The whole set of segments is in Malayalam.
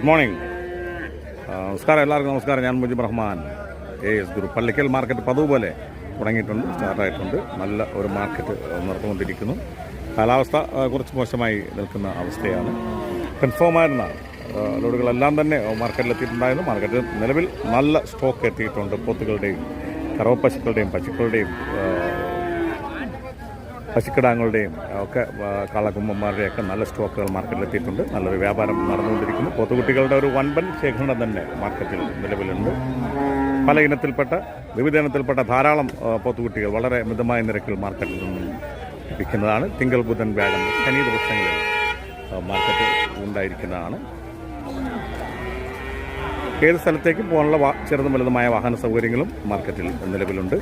Good morning. നമസ്കാരം, എല്ലാവർക്കും നമസ്കാരം. ഞാൻ Mujeeb Rahman, AS group. Pallikkal market പതിവ് പോലെ തുടങ്ങിയിട്ടുണ്ട്, സ്റ്റാർട്ടായിട്ടുണ്ട്. നല്ല ഒരു മാർക്കറ്റ് നടന്നുകൊണ്ടിരിക്കുന്നു. കാലാവസ്ഥ കുറച്ച് മോശമായി നിൽക്കുന്ന അവസ്ഥയാണ്. കൺഫേമായിരുന്ന ലോഡുകളെല്ലാം തന്നെ മാർക്കറ്റിലെത്തിയിട്ടുണ്ടായിരുന്നു. മാർക്കറ്റിൽ നിലവിൽ നല്ല സ്റ്റോക്ക് എത്തിയിട്ടുണ്ട്. പോത്തുകളുടെയും കറവപ്പശുക്കളുടെയും പശുക്കളുടെയും പശുക്കിടാങ്ങളുടെയും ഒക്കെ കാളകുമ്പന്മാരുടെയൊക്കെ നല്ല സ്റ്റോക്കുകൾ മാർക്കറ്റിലെത്തിയിട്ടുണ്ട്. നല്ലൊരു വ്യാപാരം നടന്നുകൊണ്ടിരിക്കുന്നു. പോത്തുകുട്ടികളുടെ ഒരു വൻപൻ ശേഖരണം തന്നെ മാർക്കറ്റിൽ നിലവിലുണ്ട്. പല വിവിധ ഇനത്തിൽപ്പെട്ട ധാരാളം പോത്തുകുട്ടികൾ വളരെ മിതമായ നിരക്കിൽ മാർക്കറ്റിൽ നിന്നും ലഭിക്കുന്നതാണ്. തിങ്കൾ, ബുധൻ, വ്യാഴം, ശനി ദിവസങ്ങളിൽ മാർക്കറ്റ് ഉണ്ടായിരിക്കുന്നതാണ്. ഏത് സ്ഥലത്തേക്കും പോകാനുള്ള ചെറുതും വലുതുമായ വാഹന സൗകര്യങ്ങളും മാർക്കറ്റിൽ നിലവിലുണ്ട്.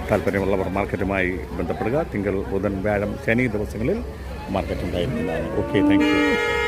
താല്പര്യമുള്ളവർ മാർക്കറ്റുമായി ബന്ധപ്പെടുക. തിങ്കൾ, ബുധൻ, വ്യാഴം, ശനി ദിവസങ്ങളിൽ മാർക്കറ്റ് ഉണ്ടായിരിക്കുന്നതാണ്. Okay, thank you.